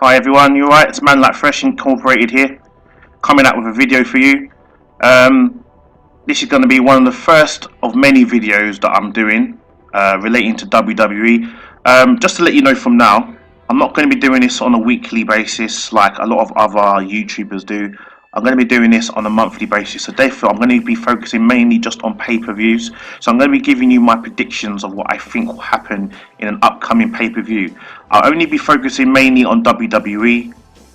Hi everyone, you alright? It's Manlykefresh.Inc here, coming out with a video for you. This is going to be one of the first of many videos that I'm doing relating to WWE. Just to let you know from now, I'm not going to be doing this on a weekly basis like a lot of other YouTubers do. I'm going to be doing this on a monthly basis, so therefore I'm going to be focusing mainly just on pay-per-views. So I'm going to be giving you my predictions of what I think will happen in an upcoming pay-per-view. I'll only be focusing mainly on WWE.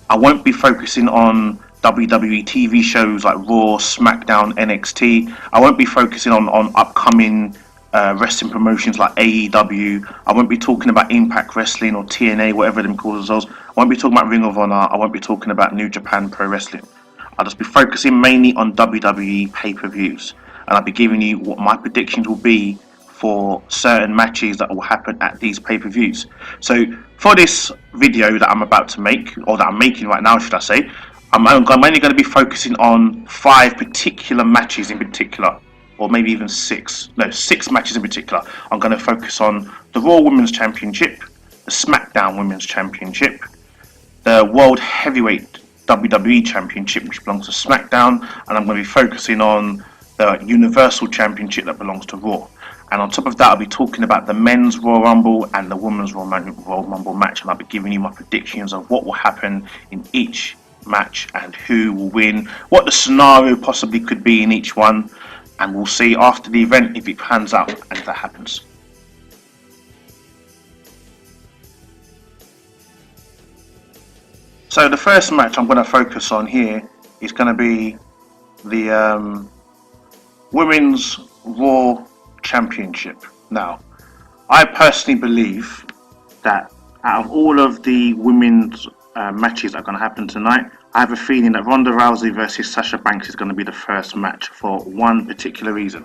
I won't be focusing on WWE TV shows like Raw, Smackdown, NXT. I won't be focusing on upcoming wrestling promotions like AEW. I won't be talking about Impact Wrestling or TNA, whatever them calls themselves. I won't be talking about Ring of Honor. I won't be talking about New Japan Pro Wrestling. I'll just be focusing mainly on WWE pay-per-views, and I'll be giving you what my predictions will be for certain matches that will happen at these pay-per-views. So for this video that I'm about to make, or that I'm making right now, should I say, I'm only going to be focusing on 5 particular matches in particular, or maybe even 6 matches in particular. I'm going to focus on the Raw Women's Championship, the Smackdown Women's Championship, the World Heavyweight WWE Championship, which belongs to SmackDown, and I'm going to be focusing on the Universal Championship that belongs to Raw. And on top of that, I'll be talking about the Men's Royal Rumble and the Women's Royal Rumble match, and I'll be giving you my predictions of what will happen in each match and who will win, what the scenario possibly could be in each one, and we'll see after the event if it pans out and if that happens. So the first match I'm going to focus on here is going to be the Women's Raw Championship. Now, I personally believe that out of all of the women's matches that are going to happen tonight, I have a feeling that Ronda Rousey versus Sasha Banks is going to be the first match for one particular reason.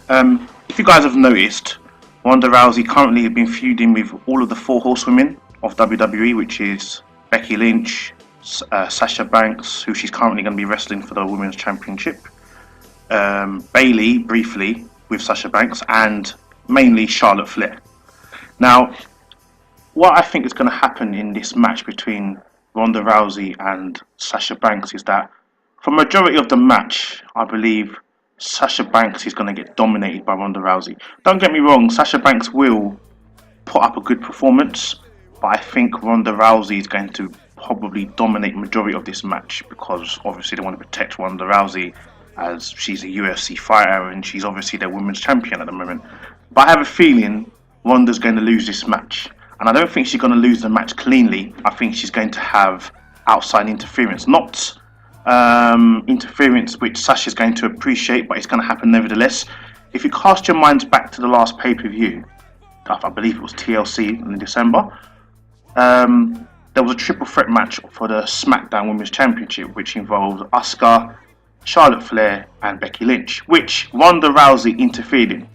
If you guys have noticed, Ronda Rousey currently has been feuding with all of the 4 horsewomen of WWE, which is Becky Lynch, Sasha Banks, who she's currently going to be wrestling for the Women's Championship, Bayley briefly with Sasha Banks, and mainly Charlotte Flair. Now, what I think is going to happen in this match between Ronda Rousey and Sasha Banks is that for majority of the match, I believe Sasha Banks is going to get dominated by Ronda Rousey. Don't get me wrong, Sasha Banks will put up a good performance, but I think Ronda Rousey is going to probably dominate majority of this match because obviously they want to protect Ronda Rousey as she's a UFC fighter and she's obviously their women's champion at the moment. But I have a feeling Ronda's going to lose this match, and I don't think she's going to lose the match cleanly. I think she's going to have outside interference, not interference which Sasha's going to appreciate, but it's going to happen nevertheless. If you cast your minds back to the last pay-per-view, I believe it was TLC in December, there was a triple threat match for the SmackDown Women's Championship, which involved Asuka, Charlotte Flair, and Becky Lynch, which Ronda Rousey interfered in,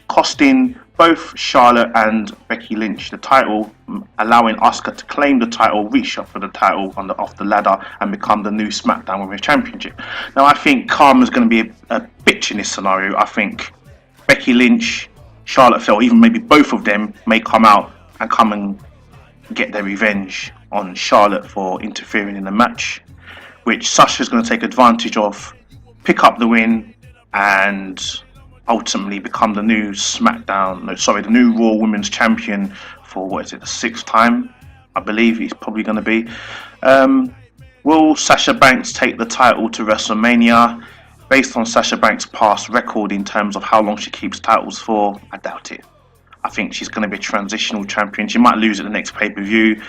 costing both Charlotte and Becky Lynch the title, allowing Asuka to claim the title, reach up for the title off the ladder, and become the new SmackDown Women's Championship. Now, I think karma's going to be a bitch in this scenario. I think Becky Lynch, Charlotte Flair, or even maybe both of them may come out and get their revenge on Charlotte for interfering in the match, which Sasha's going to take advantage of, pick up the win, and ultimately become the new the new Raw Women's Champion for the 6th time, I believe it's probably going to be. Will Sasha Banks take the title to WrestleMania? Based on Sasha Banks' past record in terms of how long she keeps titles for, I doubt it. I think she's going to be a transitional champion. She might lose at the next pay-per-view,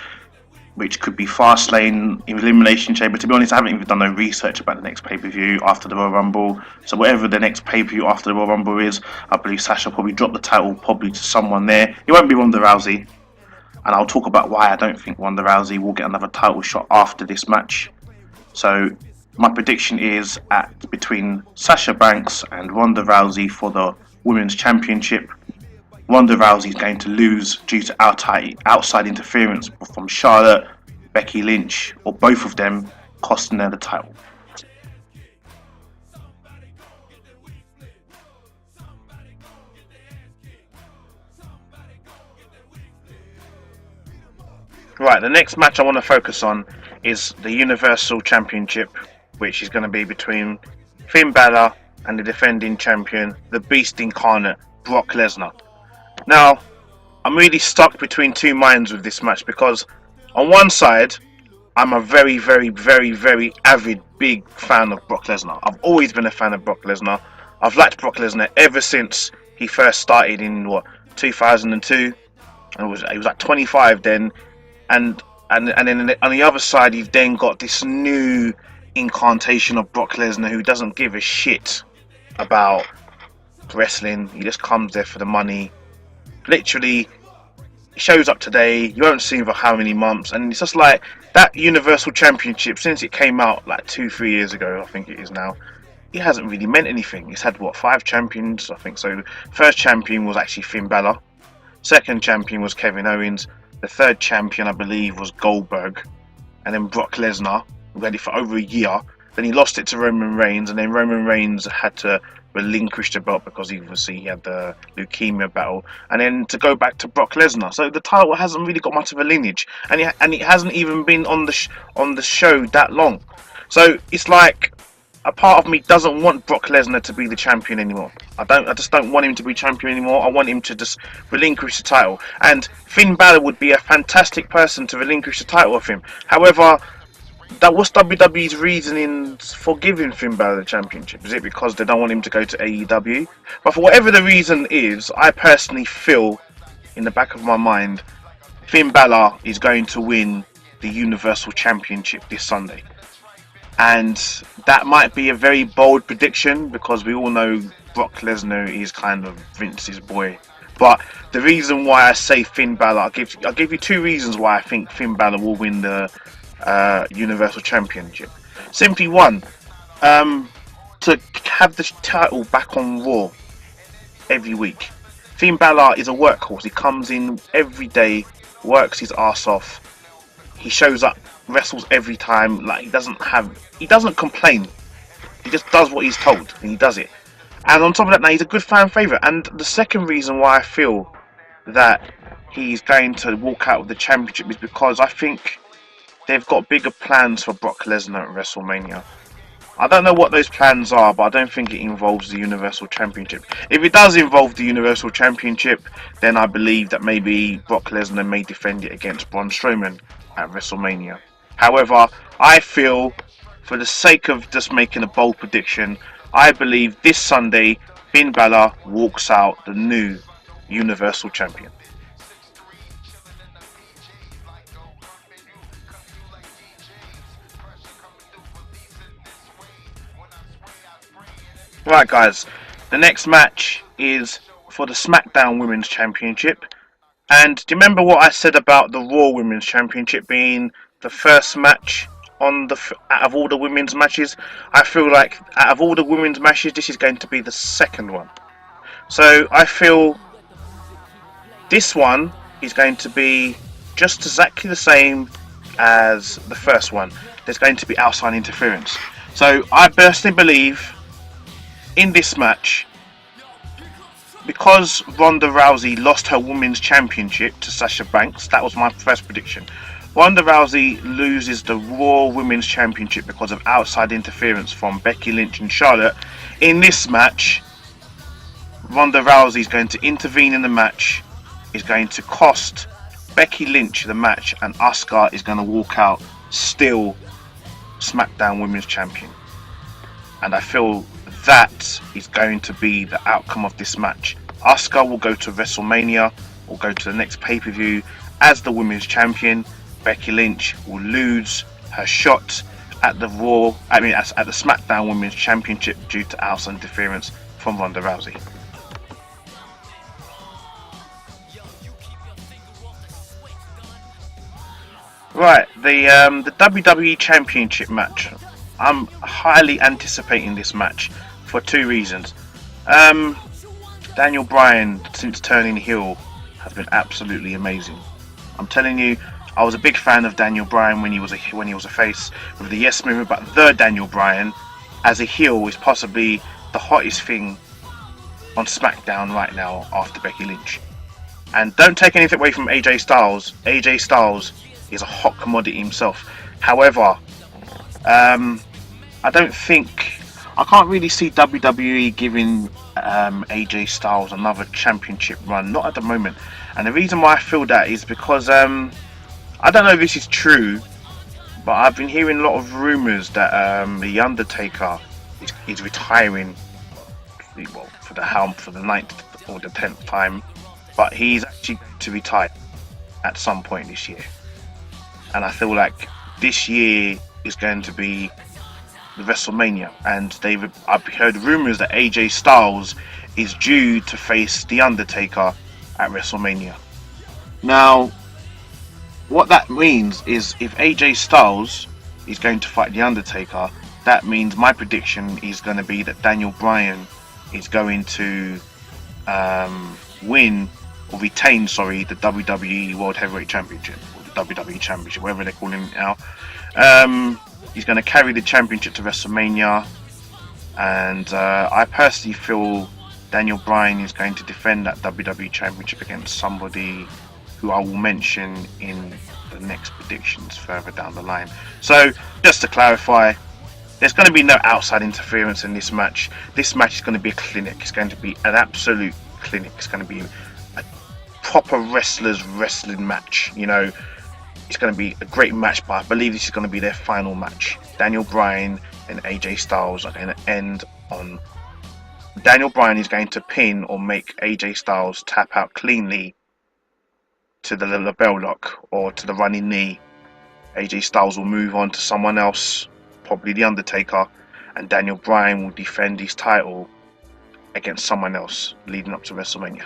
which could be Fastlane, Elimination Chamber. To be honest, I haven't even done no research about the next pay-per-view after the Royal Rumble. So whatever the next pay-per-view after the Royal Rumble is, I believe Sasha will probably drop the title probably to someone there. It won't be Ronda Rousey. And I'll talk about why I don't think Ronda Rousey will get another title shot after this match. So my prediction is between Sasha Banks and Ronda Rousey for the Women's Championship. Ronda Rousey is going to lose due to outside interference from Charlotte, Becky Lynch, or both of them, costing her the title. Right, the next match I want to focus on is the Universal Championship, which is going to be between Finn Balor and the defending champion, the Beast Incarnate, Brock Lesnar. Now, I'm really stuck between two minds with this match because on one side, I'm a very, very, very, very avid, big fan of Brock Lesnar. I've always been a fan of Brock Lesnar. I've liked Brock Lesnar ever since he first started in 2002, and he was like 25 then, and then on the other side, you've then got this new incarnation of Brock Lesnar who doesn't give a shit about wrestling. He just comes there for the money. Literally, he shows up today, you won't see him for how many months, and it's just like that Universal Championship, since it came out like 2-3 years ago, I think it is now, it hasn't really meant anything. It's had 5 champions, I think so. First champion was actually Finn Balor, second champion was Kevin Owens, the third champion I believe was Goldberg, and then Brock Lesnar, who had it for over a year. Then he lost it to Roman Reigns, and then Roman Reigns had to relinquish the belt because he had the leukemia battle, and then to go back to Brock Lesnar. So the title hasn't really got much of a lineage, and it hasn't even been on the show that long. So it's like a part of me doesn't want Brock Lesnar to be the champion anymore. I just don't want him to be champion anymore. I want him to just relinquish the title, and Finn Balor would be a fantastic person to relinquish the title of him. However, that was WWE's reasoning for giving Finn Balor the championship. Is it because they don't want him to go to AEW? But for whatever the reason is, I personally feel in the back of my mind, Finn Balor is going to win the Universal Championship this Sunday. And that might be a very bold prediction because we all know Brock Lesnar is kind of Vince's boy. But the reason why I say Finn Balor, I'll give you 2 reasons why I think Finn Balor will win the Universal Championship. Simply one, to have the title back on Raw every week. Finn Balor is a workhorse. He comes in every day, works his ass off. He shows up, wrestles every time. Like he doesn't complain. He just does what he's told, and he does it. And on top of that, now he's a good fan favorite. And the second reason why I feel that he's going to walk out with the championship is because I think they've got bigger plans for Brock Lesnar at WrestleMania. I don't know what those plans are, but I don't think it involves the Universal Championship. If it does involve the Universal Championship, then I believe that maybe Brock Lesnar may defend it against Braun Strowman at WrestleMania. However, I feel, for the sake of just making a bold prediction, I believe this Sunday, Finn Balor walks out the new Universal Champion. Right guys, the next match is for the Smackdown Women's Championship. And do you remember what I said about the Raw Women's Championship being the first match out of all the women's matches? I feel like out of all the women's matches, this is going to be the second one. So I feel this one is going to be just exactly the same as the first one. There's going to be outside interference. So I personally believe in this match, because Ronda Rousey lost her Women's Championship to Sasha Banks, that was my first prediction. Ronda Rousey loses the Raw Women's Championship because of outside interference from Becky Lynch and Charlotte. In this match, Ronda Rousey is going to intervene in the match, is going to cost Becky Lynch the match, and Asuka is going to walk out still SmackDown Women's Champion. And I feel that is going to be the outcome of this match. Asuka will go to WrestleMania, will go to the next pay-per-view as the Women's Champion. Becky Lynch will lose her shot at the at the SmackDown Women's Championship due to outside interference from Ronda Rousey. Right, the WWE Championship match. I'm highly anticipating this match for 2 reasons. Daniel Bryan, since turning heel, has been absolutely amazing. I'm telling you, I was a big fan of Daniel Bryan when he was a face with the Yes Movement, but the Daniel Bryan as a heel is possibly the hottest thing on SmackDown right now after Becky Lynch. And don't take anything away from AJ Styles. AJ Styles is a hot commodity himself. However, I don't think I can't really see WWE giving AJ Styles another championship run, not at the moment. And the reason why I feel that is because I don't know if this is true, but I've been hearing a lot of rumours that the Undertaker is retiring, well, for the 9th or the 10th time, but he's actually going to retire at some point this year. And I feel like this year is going to be the WrestleMania, and I've heard rumours that AJ Styles is due to face the Undertaker at WrestleMania. Now, what that means is if AJ Styles is going to fight the Undertaker, that means my prediction is going to be that Daniel Bryan is going to win or retain, the WWE World Heavyweight Championship, or the WWE Championship, whatever they're calling it now. He's going to carry the championship to WrestleMania, and I personally feel Daniel Bryan is going to defend that WWE Championship against somebody who I will mention in the next predictions further down the line. So, just to clarify, there's going to be no outside interference in this match. This match is going to be a clinic. It's going to be an absolute clinic. It's going to be a proper wrestlers wrestling match. You know, it's going to be a great match, but I believe this is going to be their final match. Daniel Bryan and AJ Styles are going to end on... Daniel Bryan is going to pin or make AJ Styles tap out cleanly to the label lock or to the running knee. AJ Styles will move on to someone else, probably The Undertaker, and Daniel Bryan will defend his title against someone else leading up to WrestleMania.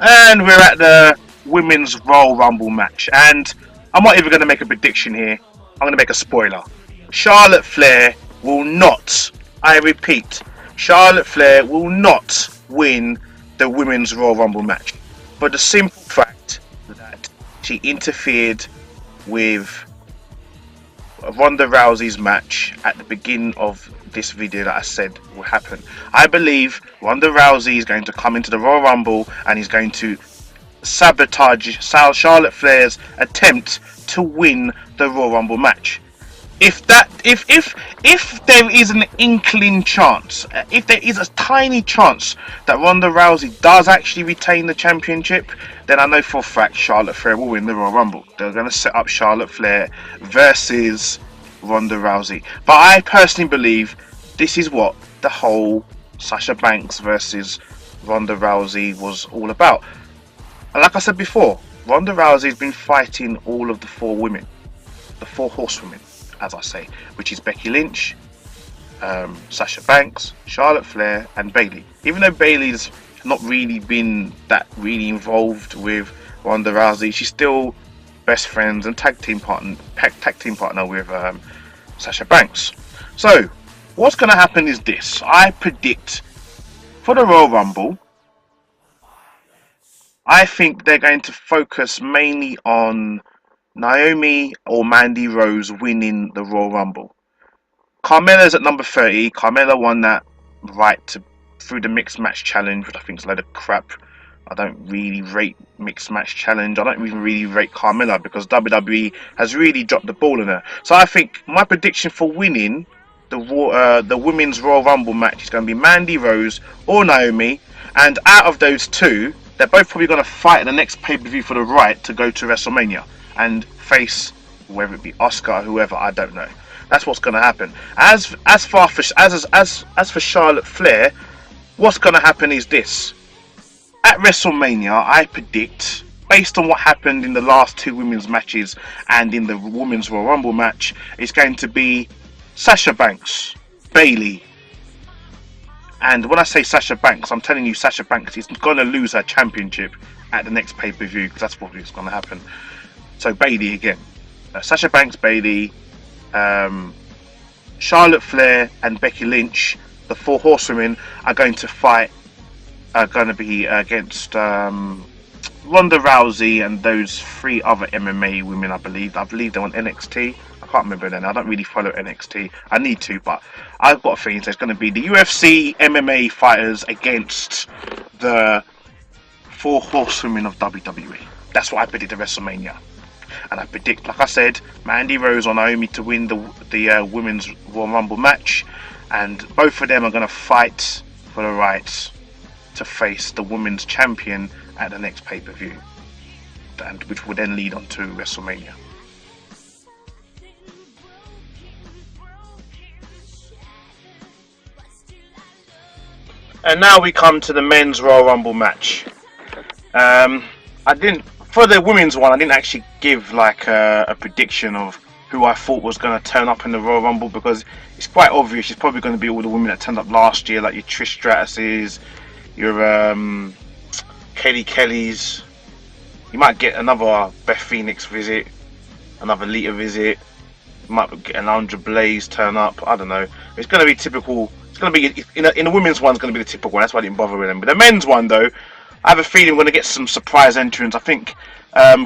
And we're at the Women's Royal Rumble match, and I'm not even going to make a prediction here. I'm going to make a spoiler. Charlotte Flair will not, I repeat, Charlotte Flair will not win the Women's Royal Rumble match, for the simple fact that she interfered with Ronda Rousey's match at the beginning of this video that I said will happen. I believe Ronda Rousey is going to come into the Royal Rumble and is going to sabotage Charlotte Flair's attempt to win the Royal Rumble match. If there is an inkling chance, if there is a tiny chance that Ronda Rousey does actually retain the championship, then I know for a fact Charlotte Flair will win the Royal Rumble. They're going to set up Charlotte Flair versus Ronda Rousey. But I personally believe this is what the whole Sasha Banks versus Ronda Rousey was all about. And like I said before, Ronda Rousey has been fighting all of the four women, the four horsewomen, as I say, which is Becky Lynch, Sasha Banks, Charlotte Flair, and Bayley. Even though Bayley's not really been that really involved with Ronda Rousey, she's still best friends and tag team partner with Sasha Banks. So what's going to happen is this. I predict for the Royal Rumble, I think they're going to focus mainly on Naomi or Mandy Rose winning the Royal Rumble. Carmella's at number 30. Carmella won that right to through the mixed match challenge, which I think is a load of crap. I don't really rate mixed match challenge. I don't even really rate Carmella because WWE has really dropped the ball on her. So I think my prediction for winning the Women's Royal Rumble match is going to be Mandy Rose or Naomi. And out of those two, they're both probably going to fight in the next pay-per-view for the right to go to WrestleMania and face whether it be Oscar or whoever, I don't know. That's what's going to happen. As for Charlotte Flair, what's going to happen is this. At WrestleMania, I predict, based on what happened in the last two women's matches and in the Women's Royal Rumble match, it's going to be Sasha Banks, Bayley. And when I say Sasha Banks, I'm telling you Sasha Banks is going to lose her championship at the next pay-per-view because that's what is going to happen. So Bayley again. Sasha Banks, Bayley, Charlotte Flair and Becky Lynch, the four horsewomen, are going to fight, are going to be against Ronda Rousey and those three other MMA women, I believe. I believe they're on NXT. I can't can't remember then. I don't really follow NXT. I need to, but I've got a feeling there's going to be the UFC MMA fighters against the 4 horsewomen of WWE. That's what I predict at WrestleMania. And I predict, like I said, Mandy Rose or Naomi to win the Women's Royal Rumble match. And both of them are going to fight for the right to face the Women's Champion at the next pay-per-view. And which will then lead on to WrestleMania. And now we come to the Men's Royal Rumble match. For the women's one, I didn't actually give like a prediction of who I thought was going to turn up in the Royal Rumble, because it's quite obvious it's probably going to be all the women that turned up last year, like your Trish Stratus's, your Kelly Kelly's. You might get another Beth Phoenix visit, another Lita visit. You might get an Andra Blaze turn up. I don't know. It's going to be typical. It's going to be in the women's one. It's going to be the typical one. That's why I didn't bother with them. But the men's one, though, I have a feeling we're going to get some surprise entrants. I think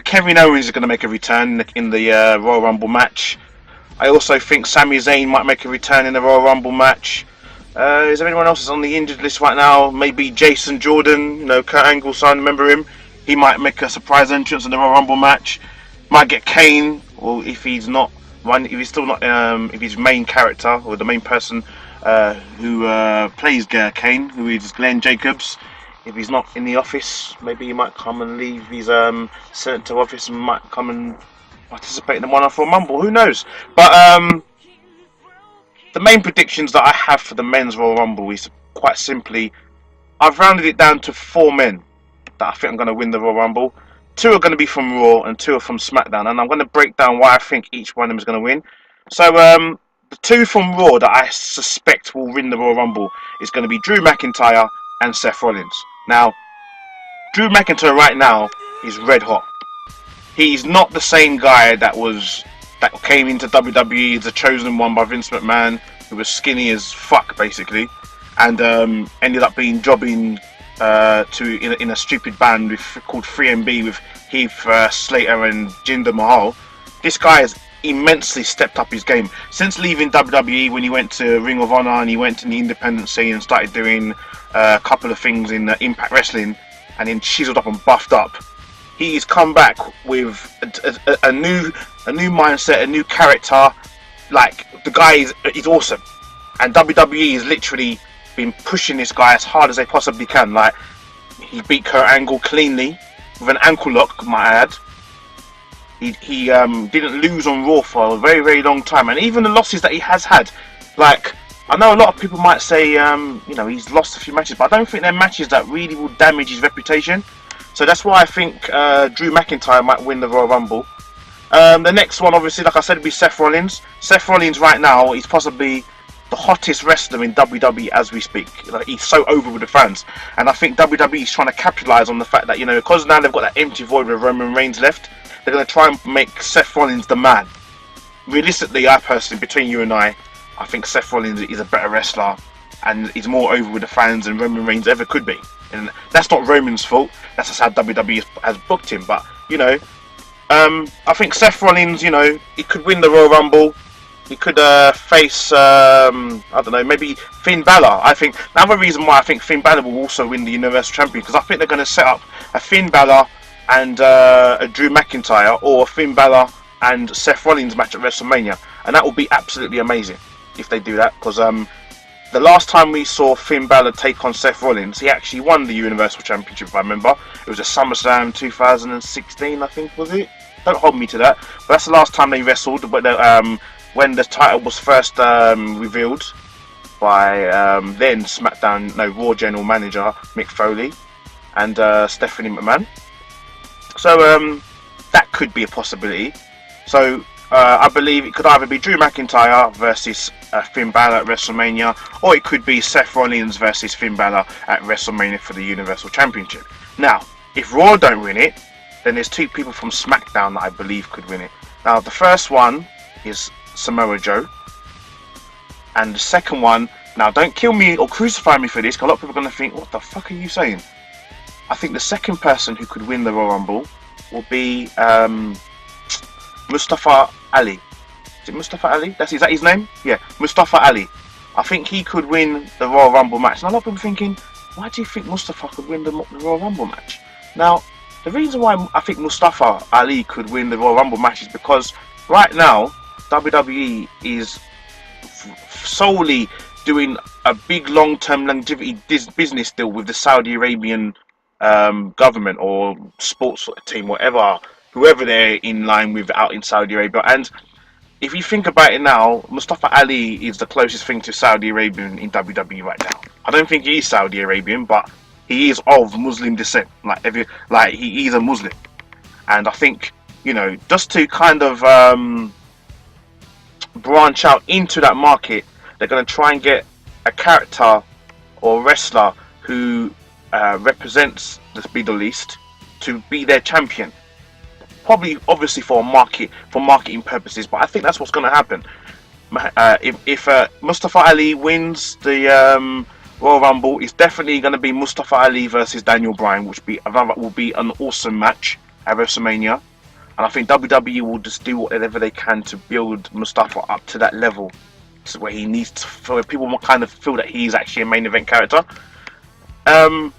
Kevin Owens is going to make a return in the Royal Rumble match. I also think Sami Zayn might make a return in the Royal Rumble match. Is there anyone else that's on the injured list right now? Maybe Jason Jordan, Kurt Angle's son, remember him? He might make a surprise entrance in the Royal Rumble match. Might get Kane, or if he's still not, if he's main character or the main person who plays Kane, who is Glenn Jacobs. If he's not in the office, maybe he might come and leave his sent to office and might come and participate in the 1-on-4 Rumble. Who knows? But the main predictions that I have for the men's Royal Rumble is quite simply, I've rounded it down to 4 men that I think I'm going to win the Royal Rumble. 2 are going to be from Raw and 2 are from Smackdown, and I'm going to break down why I think each one of them is going to win. So the 2 from Raw that I suspect will win the Royal Rumble is going to be Drew McIntyre and Seth Rollins. Now, Drew McIntyre right now is red hot. He's not the same guy that came into WWE as a chosen one by Vince McMahon, who was skinny as fuck basically, and ended up being jobbing in a stupid band called 3MB with Heath Slater and Jinder Mahal. This guy has immensely stepped up his game since leaving WWE, when he went to Ring of Honor and he went in the independent scene and started doing a couple of things in Impact Wrestling, and then chiseled up and buffed up. He's come back with a new mindset, a new character. Like, the guy is awesome, and WWE has literally been pushing this guy as hard as they possibly can. Like, he beat Kurt Angle cleanly with an ankle lock, might I add. He didn't lose on Raw for a very, very long time, and even the losses that he has had, like, I know a lot of people might say, he's lost a few matches, but I don't think they're matches that really will damage his reputation. So that's why I think Drew McIntyre might win the Royal Rumble. The next one, obviously, like I said, would be Seth Rollins. Seth Rollins right now is possibly the hottest wrestler in WWE as we speak. Like, he's so over with the fans, and I think WWE is trying to capitalize on the fact that, because now they've got that empty void with Roman Reigns left, they're going to try and make Seth Rollins the man. Realistically, I personally, between you and I think Seth Rollins is a better wrestler and he's more over with the fans than Roman Reigns ever could be. And that's not Roman's fault. That's just how WWE has booked him. But I think Seth Rollins, he could win the Royal Rumble. He could face, I don't know, maybe Finn Balor. I think another reason why I think Finn Balor will also win the Universal Champion, because I think they're going to set up a Finn Balor and a Drew McIntyre, or a Finn Balor and Seth Rollins match at WrestleMania, and that will be absolutely amazing if they do that. Because the last time we saw Finn Balor take on Seth Rollins, he actually won the Universal Championship, if I remember. It was a SummerSlam 2016, I think, was it? Don't hold me to that. But that's the last time they wrestled, but when the title was first revealed by then Smackdown, Raw General Manager Mick Foley and Stephanie McMahon. So that could be a possibility. So I believe it could either be Drew McIntyre versus Finn Balor at WrestleMania, or it could be Seth Rollins versus Finn Balor at WrestleMania for the Universal Championship. Now, if Raw don't win it, then there's 2 people from SmackDown that I believe could win it. Now, the first one is Samoa Joe, and the second one, now don't kill me or crucify me for this, because a lot of people are going to think, what the fuck are you saying? I think the second person who could win the Royal Rumble will be Mustafa Ali. it Mustafa Ali? Is that his name? Yeah, Mustafa Ali. I think he could win the Royal Rumble match. And a lot of people thinking, why do you think Mustafa could win the Royal Rumble match? Now, the reason why I think Mustafa Ali could win the Royal Rumble match is because right now WWE is solely doing a big long-term longevity business deal with the Saudi Arabian government or sports team, whoever they're in line with out in Saudi Arabia. And if you think about it now, Mustafa Ali is the closest thing to Saudi Arabian in WWE right now. I don't think he is Saudi Arabian, but he is of Muslim descent. He's a Muslim, and I think, you know, just to kind of branch out into that market, they're going to try and get a character or wrestler who represents the Middle East to be their champion. Probably, obviously, for marketing purposes, but I think that's what's going to happen. If Mustafa Ali wins the Royal Rumble, it's definitely going to be Mustafa Ali versus Daniel Bryan, which will be an awesome match at WrestleMania. And I think WWE will just do whatever they can to build Mustafa up to that level, to where he needs to, for people will kind of feel that he's actually a main event character. And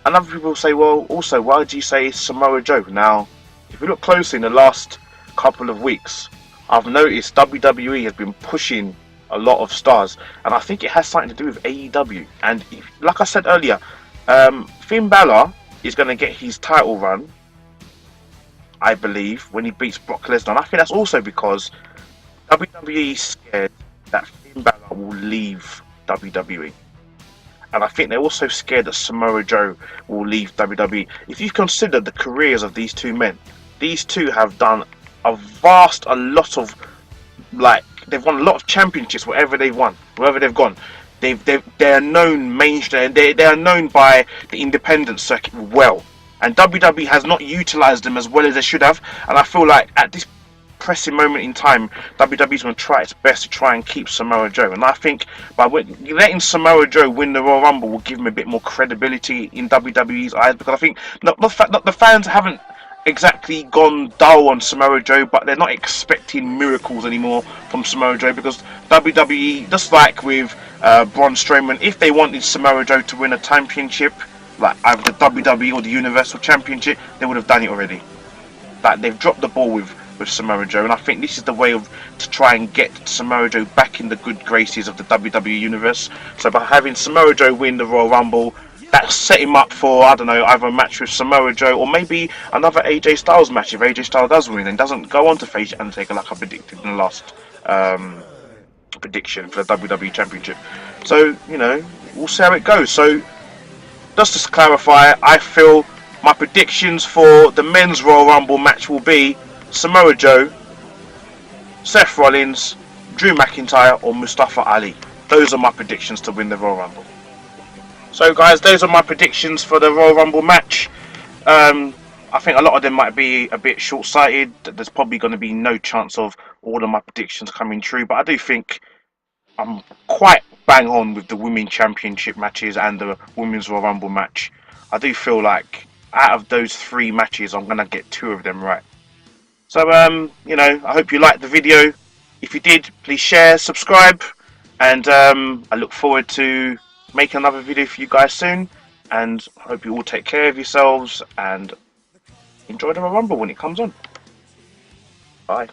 other people say, well, also, why do you say Samoa Joe? Now, if you look closely in the last couple of weeks, I've noticed WWE has been pushing a lot of stars, and I think it has something to do with AEW. And like I said earlier, Finn Balor is going to get his title run, I believe, when he beats Brock Lesnar. And I think that's also because WWE is scared that Finn Balor will leave WWE. And I think they're also scared that Samoa Joe will leave WWE. If you consider the careers of these two men, these two have done a lot of, they've won a lot of championships wherever they've gone. They are known mainstream. They are known by the independent circuit well, and WWE has not utilized them as well as they should have. And I feel like at this pressing moment in time, WWE is going to try its best to try and keep Samoa Joe. And I think by letting Samoa Joe win the Royal Rumble will give him a bit more credibility in WWE's eyes, because I think the fans haven't exactly gone dull on Samoa Joe, but they're not expecting miracles anymore from Samoa Joe, because WWE, just like with Braun Strowman, if they wanted Samoa Joe to win a championship, like either the WWE or the Universal Championship, they would have done it already. Like, they've dropped the ball with Samoa Joe, and I think this is the way to try and get Samoa Joe back in the good graces of the WWE Universe. So by having Samoa Joe win the Royal Rumble, that set him up for, I don't know, either a match with Samoa Joe or maybe another AJ Styles match if AJ Styles does win and doesn't go on to face Undertaker like I predicted in the last prediction for the WWE Championship. So, you know, we'll see how it goes. So, just to clarify, I feel my predictions for the men's Royal Rumble match will be Samoa Joe, Seth Rollins, Drew McIntyre or Mustafa Ali. Those are my predictions to win the Royal Rumble. So guys, those are my predictions for the Royal Rumble match. I think a lot of them might be a bit short-sighted. There's probably going to be no chance of all of my predictions coming true, but I do think I'm quite bang on with the Women's Championship matches and the Women's Royal Rumble match. I do feel like out of those 3 matches, I'm going to get 2 of them right. So, you know, I hope you liked the video. If you did, please share, subscribe, and I look forward to making another video for you guys soon. And I hope you all take care of yourselves and enjoy the Royal Rumble when it comes on. Bye.